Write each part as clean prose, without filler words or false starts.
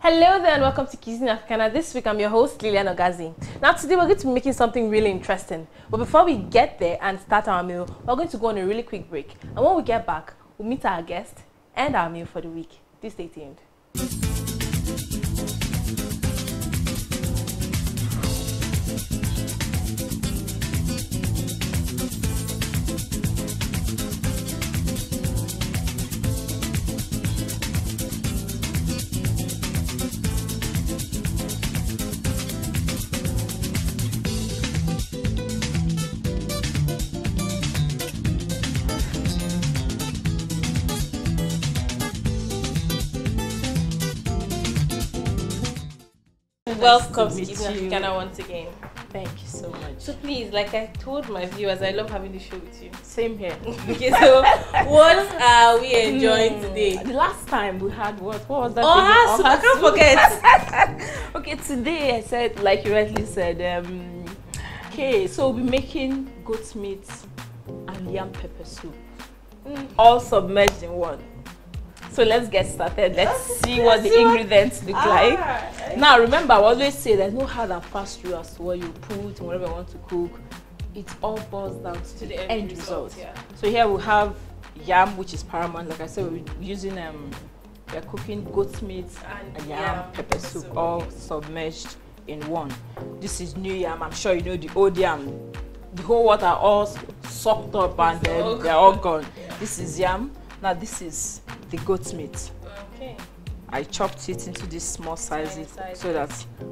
Hello there and welcome to Cuisine Africana. This week I'm your host Lilian Ogazi. Now today we're going to be making something really interesting. But before we get there and start our meal, we're going to go on a really quick break. And when we get back, we'll meet our guest and our meal for the week. Do stay tuned. Welcome to Cuisine Africana once again. Thank you so much. So please, like I told my viewers, I love having this show with you. Same here. Okay, so what are we enjoying today? The last time we had what was that? I can't forget. Okay, today I said, like you rightly said, okay, so we'll be making goat meat and yam pepper soup, all submerged in one. So let's get started. Let's see what the ingredients look like. Now remember, I always say there's no hard and fast rule as to what you put and whatever you want to cook. It all boils down to the end result. Yeah. So here we have yam, which is paramount. Like I said, we're using we're cooking goat meat and yam pepper soup, all submerged in one. This is new yam. I'm sure you know the old yam. The whole water all soaked up and then they're all gone. Yeah. This is yam. Now this is the goat meat. Okay. I chopped it into these small sizes so that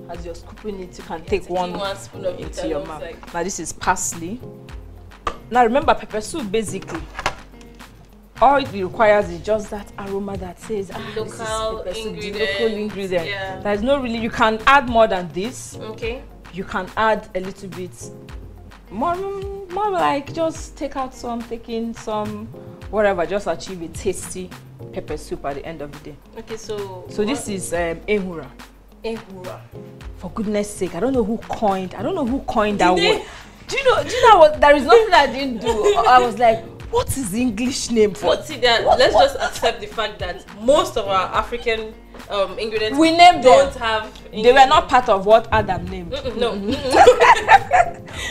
as you're scooping it, you can take one spoon of into your mouth. Like. Now this is parsley. Now remember, pepper soup basically, all it requires is just that aroma that says local this is pepper soup, the local ingredient. Yeah. There's no really, you can add more than this. Okay. You can add a little bit more like just take out some, take in some, whatever, just achieve a tasty pepper soup at the end of the day. Okay, so this is ehura. Ehura. For goodness sake, I don't know who coined that word. Do you know what? There is nothing I didn't do. I was like, what is the English name for? But see that, let's just accept the fact that most of our African ingredients we named don't them. have. They were not part of what Adam named. No.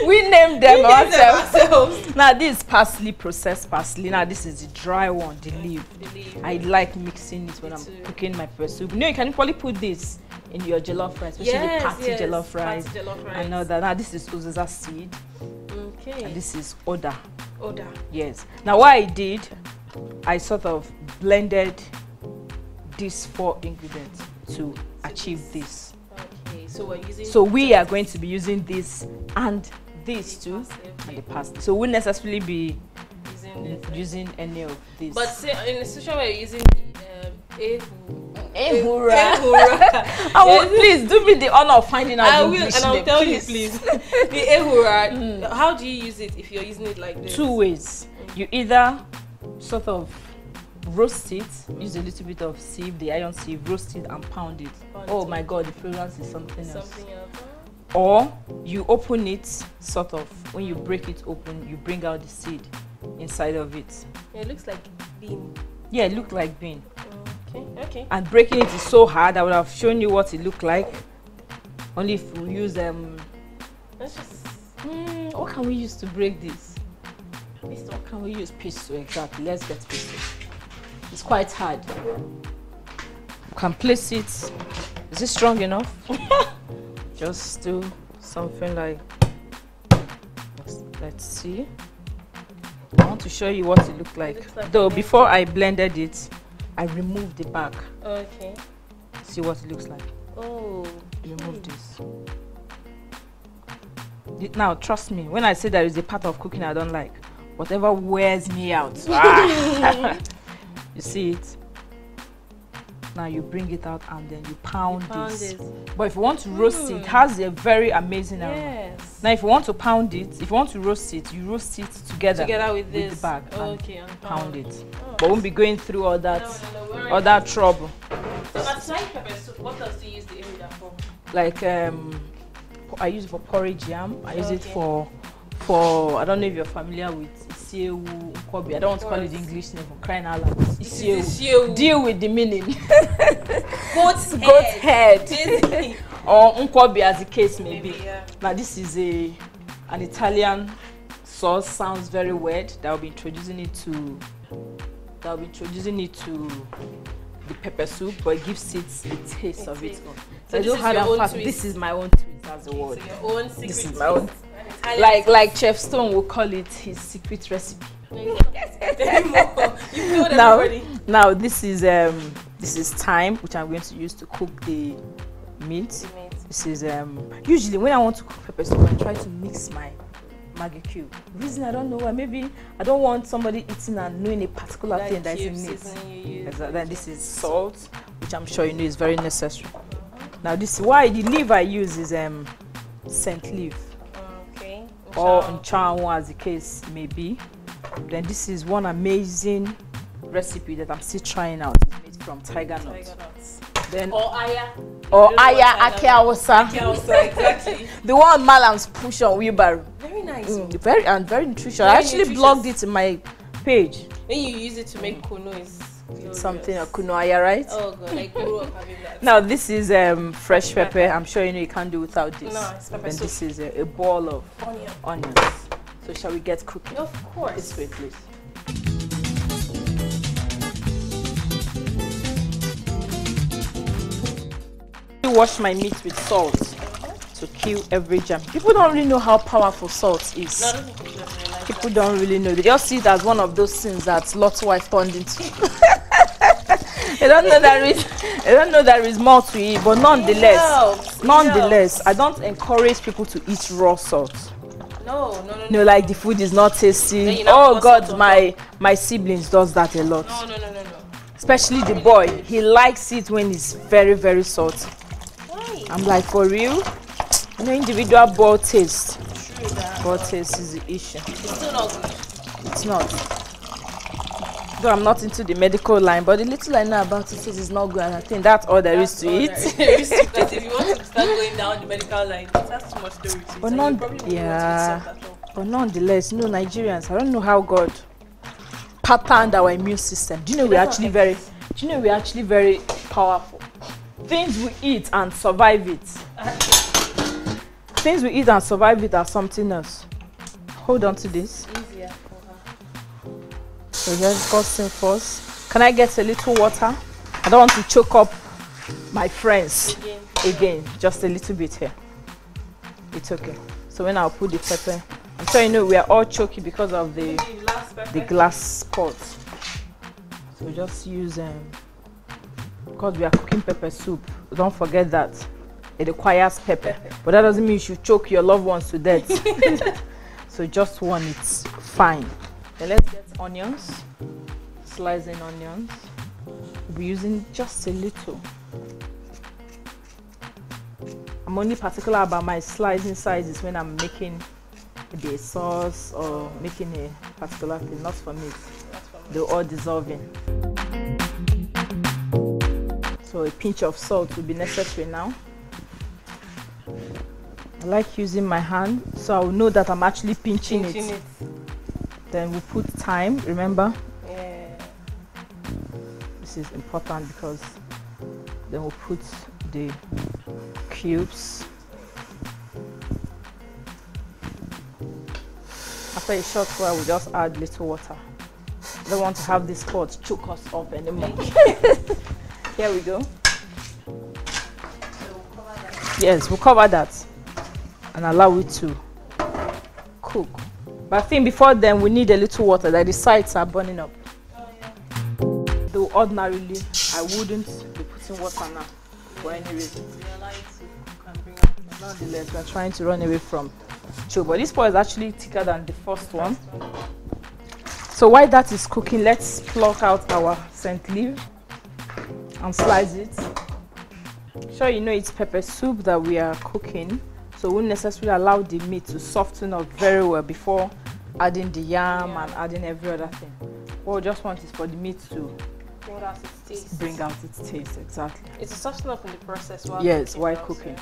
We named them ourselves. Now this is parsley, processed parsley. Now this is the dry one, the leaf. I like mixing it when I'm cooking my pepper soup. You know, you can probably put this in your jollof rice, especially party jollof rice. I know that. Now this is uziza seed. Okay. And this is oda. Oda. Yes. Now what I did, I sort of blended these 4 ingredients to achieve this. Okay, so we're using. So we are going to be using this and this too, and the parsley. So we won't necessarily be using any of this. But say in the situation where you're using ehura. Please do me the honor of finding out. I will, and I'll tell you, please. The ehura. How do you use it if you're using it like this? 2 ways. You either sort of roast it, use a little bit of sieve, the iron sieve, roast it and pound it. Oh my god, the fragrance is something else. Or you open it, sort of, when you break it open, you bring out the seed inside of it. Yeah, it looks like bean. Yeah, it looks like bean. Okay. And breaking it is so hard. I would have shown you what it looked like. Only if we use let's just what can we use to break this? What can we use? Pistol, exactly. Let's get pistol. It's quite hard. You can place it. Is it strong enough? Just do something like. Let's see. I want to show you what it looked like. Though before I blended it, I removed the back. Okay. See what it looks like. Oh. Remove this. Now, trust me, when I say there is a part of cooking I don't like, whatever wears me out. You see it? Now you bring it out and then you pound this. But if you want to roast it has a very amazing aroma. Yes. Now if you want to pound it, if you want to roast it, you roast it together with this the bag okay, and pound it. But won't be going through all that all that trouble. So aside pepper soup, what else do you use the area for? Like I use it for porridge yam. I use it for I don't know if you're familiar with isiewu nkwobi. I don't want to call it the English name for crying out loud. Isiewu. Deal with the meaning. Goat's head. Or nkwobi as the case may be. Yeah. Now this is an Italian sauce. Sounds very weird. That will be introducing it to the pepper soup, but it gives it a taste of its own. So this is my own twist. That's the word. So your own secret. This is my own. Like Chef Stone will call it his secret recipe. Now this is thyme, which I'm going to use to cook the meat. This is usually when I want to cook pepper soup, I try to mix my Maggi cube. Reason I don't know why. Maybe I don't want somebody eating and knowing a particular thing that is in it. Then this is salt, which I'm sure you know is very necessary. Now this why the leaf I use is scent leaf. Okay. Or nchawu as the case may be. Then this is one amazing recipe that I'm still trying out. It's made from tiger nuts. Then or aya ake awusa. Exactly. The one Malams push on wheelbarrow. Very nice. Very nutritious. I actually blogged it in my page. When you use it to make kuno is something a kuno aya, right? Oh god, like grew up having that. Now this is fresh pepper. I'm sure you know you can't do without this. No, it's pepper soup. This is a ball of onions. So shall we get cooking? Of course. This way, please. I wash my meat with salt to kill every germ. People don't really know how powerful salt is. No, I don't think people realize People don't really know. They just see it as one of those things that Lot's wife turned into. They don't know there is more to it, but nonetheless, I don't encourage people to eat raw salt. No, like the food is not tasty. Oh God, my siblings does that a lot. No. Especially the boy, he likes it when it's very, very salty. Why? I'm like, for real? Individual ball taste. True that. Ball taste is the issue. It's still not good. It's not. Though I'm not into the medical line, but the little I know about it is not good, and I think that's all there is to it. Because if you want to start going down the medical line, that's too much story to it. But nonetheless, Nigerians, I don't know how God patterned our immune system. Do you know we're actually very powerful? Things we eat and survive it. Things we eat and survive it are something else. Hold on to this. Easier for her. So just first thing first. Can I get a little water? I don't want to choke up my friends again. Just a little bit here. It's okay. So when I'll put the pepper, I'm sure you know we are all choky because of the glass pot. So just use because we are cooking pepper soup. Don't forget that it requires pepper, but that doesn't mean you should choke your loved ones to death. So just one, it's fine. Then let's get onions. Slicing onions. We'll be using just a little. I'm only particular about my slicing sizes when I'm making the sauce or making a particular thing, not for me. They're all dissolving. So a pinch of salt will be necessary now. I like using my hand so I'll know that I'm actually pinching it. Then we'll put thyme, remember? Yeah. This is important because then we'll put the cubes. After a short while, we'll just add little water. I don't want to have this pot choke us up anymore. Here we go. Yes, we'll cover that and allow it to cook. But I think before then, we need a little water that the sides are burning up. Though ordinarily, I wouldn't be putting water now for any reason. Nonetheless, we're trying to run away from chow, but this part is actually thicker than the first one. So while that is cooking, let's pluck out our scent leaf and slice it. Sure, you know it's pepper soup that we are cooking, so we won't necessarily allow the meat to soften up very well before adding the yam and adding every other thing. What we just want is for the meat to bring out its taste. Bring out its taste, exactly. It's a soften up in the process while cooking.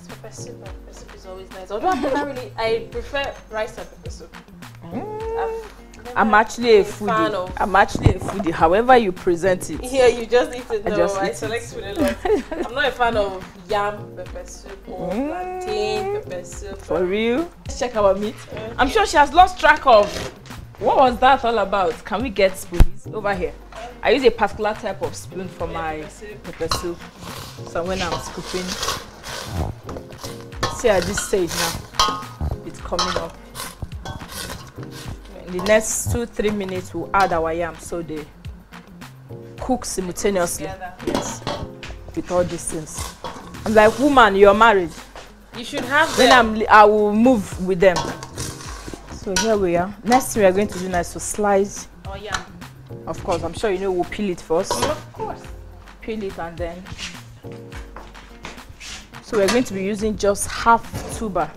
Pepper soup. Pepper soup is always nice. Although I prefer rice and pepper soup. I'm actually a foodie. I'm actually a foodie. However you present it. Yeah, you just eat it. I select it. food a lot. I'm not a fan of yam pepper soup or plantain pepper soup. For real? Let's check our meat. I'm sure she has lost track of what was that all about. Can we get spoons over here? I use a particular type of spoon for my pepper soup. So when I'm scooping, see at this stage now, it's coming up. In the next 2-3 minutes, we'll add our yam so they cook simultaneously. Yes, with all these things. I'm like, woman, you're married. You should have them. Then I will move with them. So here we are. Next thing we are going to do now is to slice. Oh yeah. Of course, I'm sure you know we'll peel it first. Of course. Peel it and then. So we're going to be using just half tuber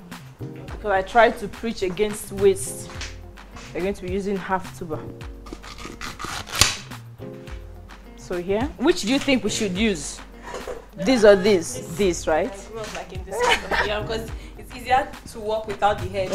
because I tried to preach against waste. We're going to be using half tuber. So here, which do you think we should use? This or this? This, right? Like in this yeah, because it's easier to work without the head.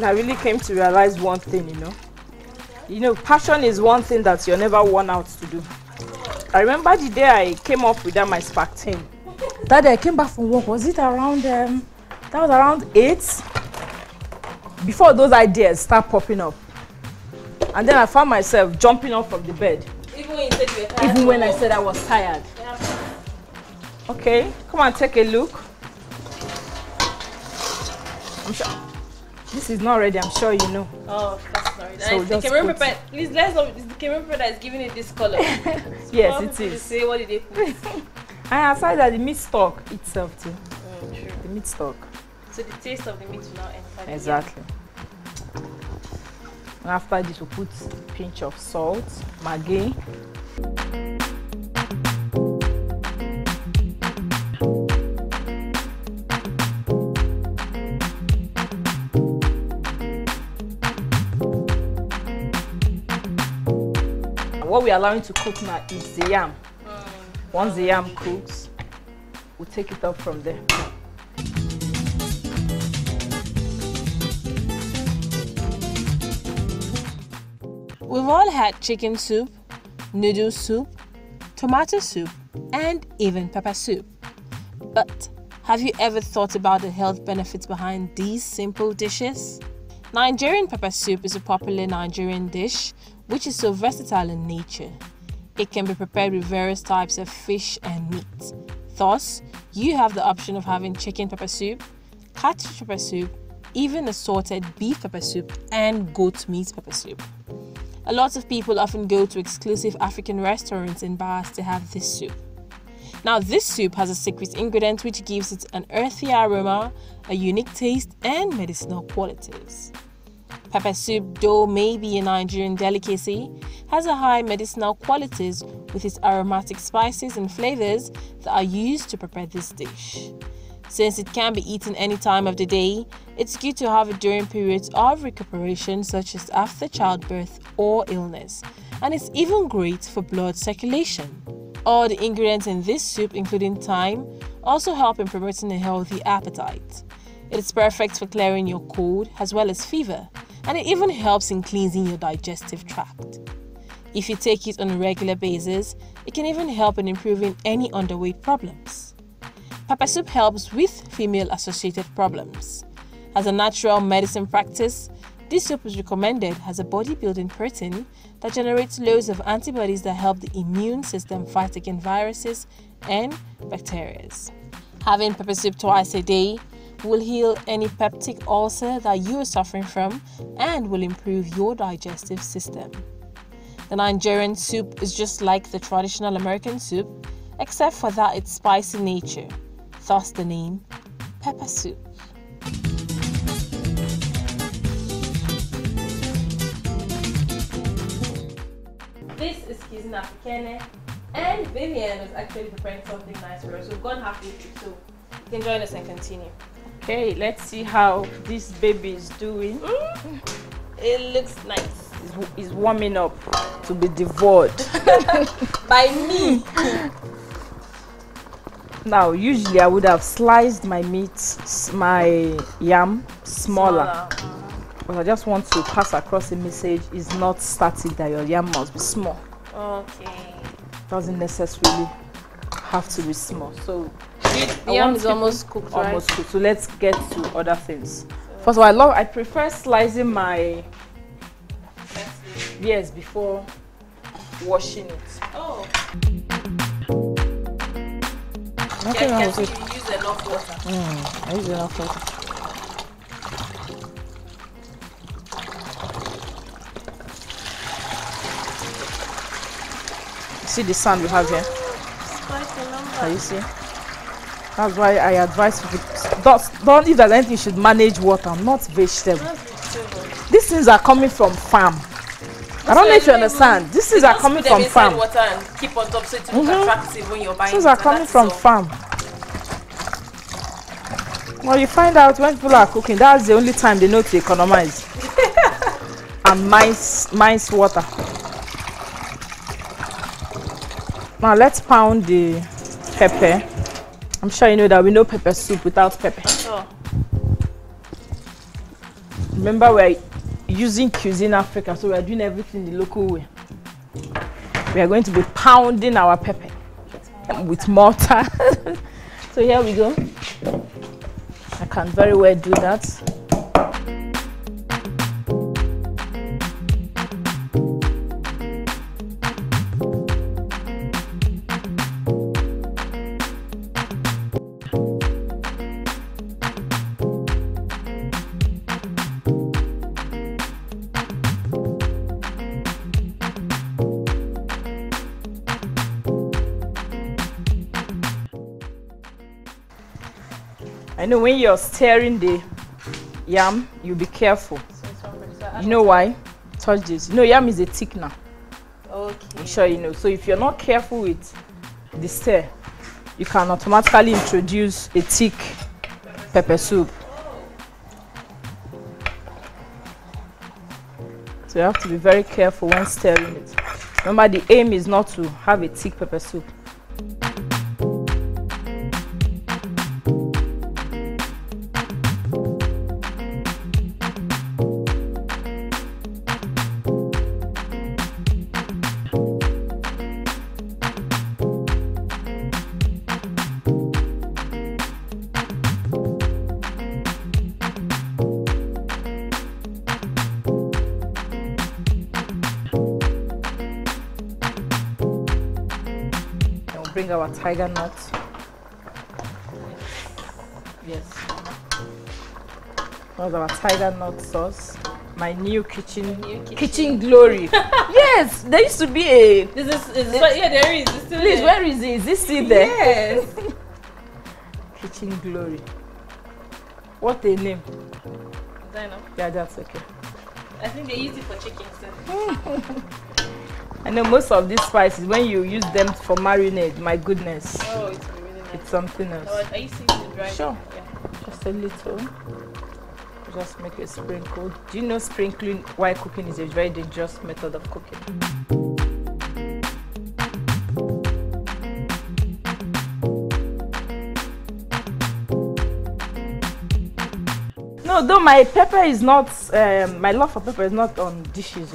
I really came to realize one thing, you know, passion is one thing that you're never worn out to do. I remember the day I came up with that my spark team. That day I came back from work, was it around, that was around 8? Before those ideas start popping up. And then I found myself jumping up from the bed. Even when you said you were tired? Even when I said I was tired. Yeah. Okay, come and take a look. I'm sure. This is not ready, I'm sure you know. Oh, that's not ready. So the camera paper, please let's know, it's the camera paper that is giving it this color. Yes, it is. Say, what did they put? And aside that, the meat stock itself too. True. The meat stock. So the taste of the meat will now enter. Exactly. And after this, we'll put a pinch of salt, maggi. What we're allowing to cook now is the yam. Once the yam cooks, we'll take it up from there. We've all had chicken soup, noodle soup, tomato soup, and even pepper soup. But have you ever thought about the health benefits behind these simple dishes? Nigerian pepper soup is a popular Nigerian dish which is so versatile in nature. It can be prepared with various types of fish and meat. Thus, you have the option of having chicken pepper soup, catfish pepper soup, even assorted beef pepper soup, and goat meat pepper soup. A lot of people often go to exclusive African restaurants and bars to have this soup. Now, this soup has a secret ingredient which gives it an earthy aroma, a unique taste, and medicinal qualities. Pepper soup, though may be a Nigerian delicacy, has a high medicinal qualities with its aromatic spices and flavors that are used to prepare this dish. Since it can be eaten any time of the day, it's good to have it during periods of recuperation such as after childbirth or illness, and it's even great for blood circulation. All the ingredients in this soup, including thyme, also help in promoting a healthy appetite. It is perfect for clearing your cold as well as fever, and it even helps in cleansing your digestive tract. If you take it on a regular basis, it can even help in improving any underweight problems. Pepper soup helps with female-associated problems. As a natural medicine practice, this soup is recommended as a bodybuilding protein that generates loads of antibodies that help the immune system fight against viruses and bacteria. Having pepper soup twice a day will heal any peptic ulcer that you are suffering from and will improve your digestive system. The Nigerian soup is just like the traditional American soup, except for that its spicy nature, thus the name pepper soup. This is Cuisine Africana, and Vivian was actually preparing something nice for us. We've gone halfway through, so you can join us and continue. Okay, let's see how this baby is doing. It looks nice. It's warming up to be devoured by me. Now, usually I would have sliced my meat, my yam smaller. But I just want to pass across a message: it's not static that your yam must be small. Okay. Doesn't necessarily have to be small. So the yam is almost cooked, right? Almost cooked. So let's get to other things. First of all, I prefer slicing my before washing it. Oh. Nothing wrong with You it. use enough water. I use enough water. See the sand we have here? Can you see? That's why I advise people, don't if there's anything you should manage water, not vegetable. These things are coming from farm. I don't know if you understand. These things are coming from farm. Water and keep on top so it looks attractive when you're buying. These are coming from farm. Well, you find out when people are cooking, that's the only time they know to economize and mince water. Now let's pound the pepper. I'm sure you know that we know pepper soup without pepper. Oh. Remember, we're using Cuisine Africa, so we're doing everything the local way. We are going to be pounding our pepper with mortar. So here we go. I can very well do that. I know when you're stirring the yam, you be careful. You know why? Touch this. You know, yam is a thickener. Okay. I'm sure you know. So if you're not careful with the stir, you can automatically introduce a thick pepper soup. So you have to be very careful when stirring it. Remember, the aim is not to have a thick pepper soup. Bring our tiger nut. Yes. That's our tiger nut sauce. my new kitchen glory. Yes, there used to be a. This is yeah, there is. It's still please, there. where is it? Is it still there? Yes. Kitchen glory. What a name. I know. Yeah, that's okay. I think they use it for chicken stuff. I know most of these spices, when you use them for marinade, my goodness. Oh, it's really nice. It's something else. Oh, are you seeing the dry? Sure. Yeah. Just a little. Just make a sprinkle. Do you know sprinkling while cooking is a very dangerous method of cooking? No, though my pepper is not, my love for pepper is not on dishes.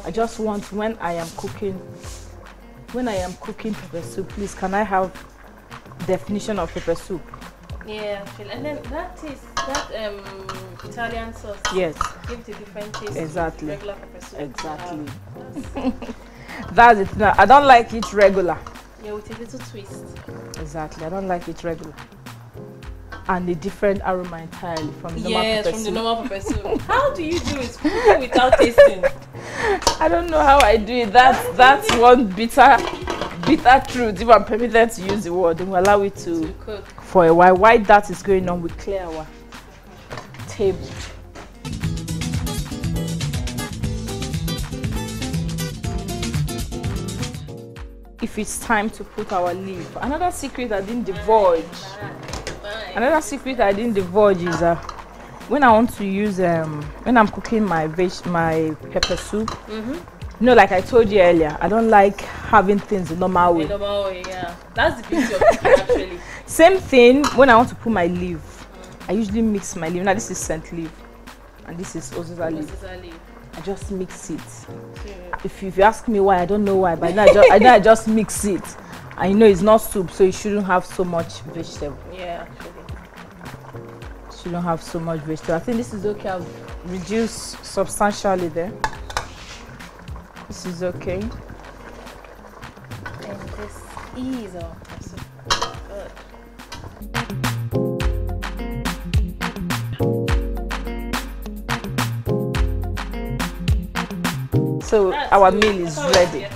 I just want when I am cooking pepper soup, please can I have definition of pepper soup? Yeah, and then that Italian sauce. Yes. Gives it a different taste. Exactly. To regular pepper soup. Exactly. That's it. No, I don't like it regular. Yeah, with a little twist. Exactly. I don't like it regular. And a different aroma entirely from the normal pepper soup. Yes, from the normal pepper soup. How do you do it cooking without tasting? I don't know how I do it. That's one bitter truth. If I'm permitted to use the word, then we'll allow it to cook for a while. While that is going on, we clear our table. If it's time to put our leaf, another secret I didn't divulge. Another secret I didn't divulge is when I want to use when I'm cooking my pepper soup. You know, like I told you earlier, I don't like having things the normal way. The normal way, yeah. That's the beauty of cooking, actually. Same thing when I want to put my leaf. I usually mix my leaf. Now this is scent leaf, and this is Oziza leaf. I just mix it. If you ask me why, I don't know why, but I just mix it. I know it's not soup, so it shouldn't have so much vegetable. Yeah, actually. Shouldn't have so much vegetable. I think this is okay. I've reduced substantially there. This is okay. And this is also good. So our meal is ready.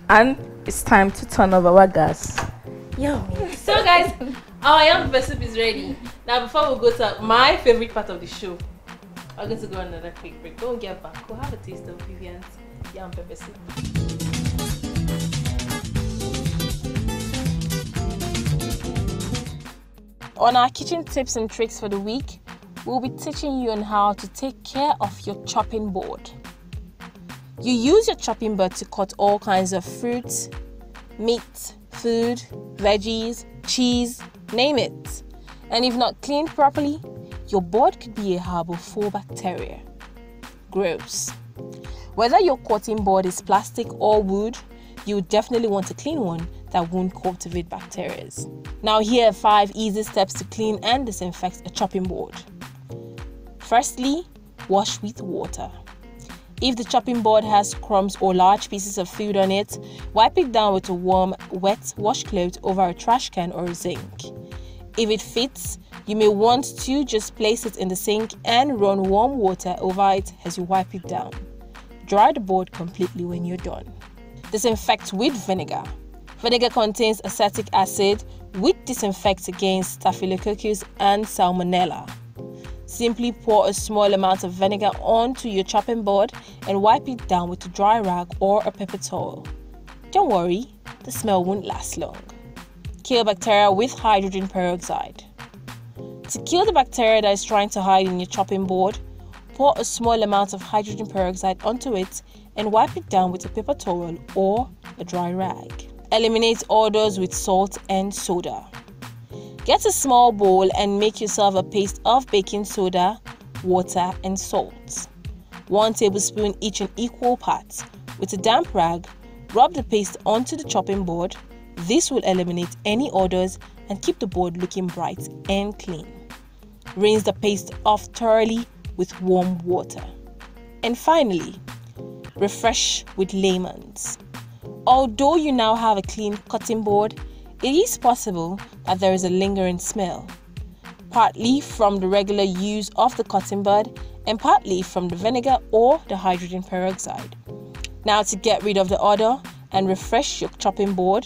And it's time to turn over our gas. Yummy. So guys, our yam pepper soup is ready. Now before we go to my favorite part of the show, I'm going to go on another quick break. Don't get back. Go have a taste of Vivian's yam pepper soup. On our kitchen tips and tricks for the week, we'll be teaching you on how to take care of your chopping board. You use your chopping board to cut all kinds of fruits, meat, food, veggies, cheese, name it. And if not cleaned properly, your board could be a harbor for bacteria. Gross. Whether your cutting board is plastic or wood, you definitely want a clean one that won't cultivate bacteria. Now here are 5 easy steps to clean and disinfect a chopping board. Firstly, wash with water. If the chopping board has crumbs or large pieces of food on it, wipe it down with a warm, wet washcloth over a trash can or a sink. If it fits, you may want to just place it in the sink and run warm water over it as you wipe it down. Dry the board completely when you're done. Disinfect with vinegar. Vinegar contains acetic acid, which disinfects against staphylococcus and salmonella. Simply pour a small amount of vinegar onto your chopping board and wipe it down with a dry rag or a paper towel. Don't worry, the smell won't last long. Kill bacteria with hydrogen peroxide. To kill the bacteria that is trying to hide in your chopping board, pour a small amount of hydrogen peroxide onto it and wipe it down with a paper towel or a dry rag. Eliminate odors with salt and soda. Get a small bowl and make yourself a paste of baking soda, water and salt. 1 tablespoon each in equal parts. With a damp rag, rub the paste onto the chopping board. This will eliminate any odors and keep the board looking bright and clean. Rinse the paste off thoroughly with warm water. And finally, refresh with lemons. Although you now have a clean cutting board, it is possible that there is a lingering smell. partly from the regular use of the cotton bud and partly from the vinegar or the hydrogen peroxide. Now, to get rid of the odor and refresh your chopping board,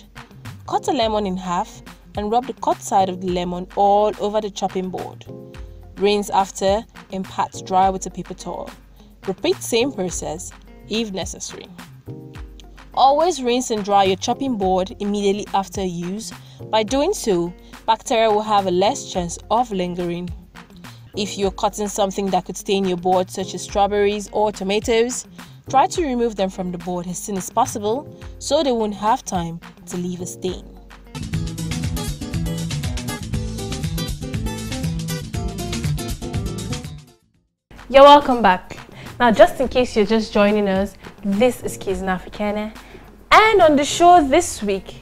cut a lemon in half and rub the cut side of the lemon all over the chopping board. Rinse after and pat dry with a paper towel. Repeat same process if necessary. Always rinse and dry your chopping board immediately after use. By doing so, bacteria will have a less chance of lingering. If you're cutting something that could stain your board, such as strawberries or tomatoes, try to remove them from the board as soon as possible so they won't have time to leave a stain. You're welcome back. Now, just in case you're just joining us, this is Cuisine Africana, and on the show this week,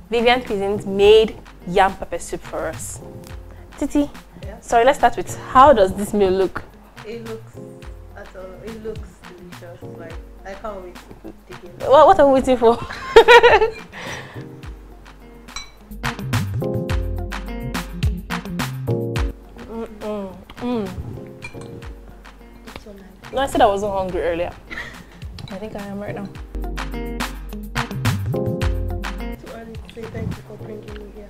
Vivian Cuisine made yam pepper soup for us. Titi, Yeah. sorry, let's start with how does this meal look? It looks delicious. Like, I can't wait to dig in. What are we waiting for? So nice. No, I said I wasn't hungry earlier. I think I am right now. Too early to say thank you for bringing me here.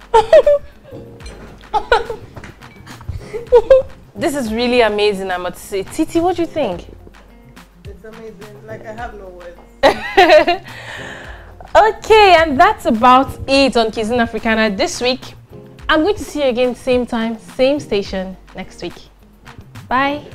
This is really amazing, I must say. Titi, what do you think? It's amazing. Like, I have no words. Okay, and that's about it on Cuisine Africana this week. I'm going to see you again same time, same station next week. Bye.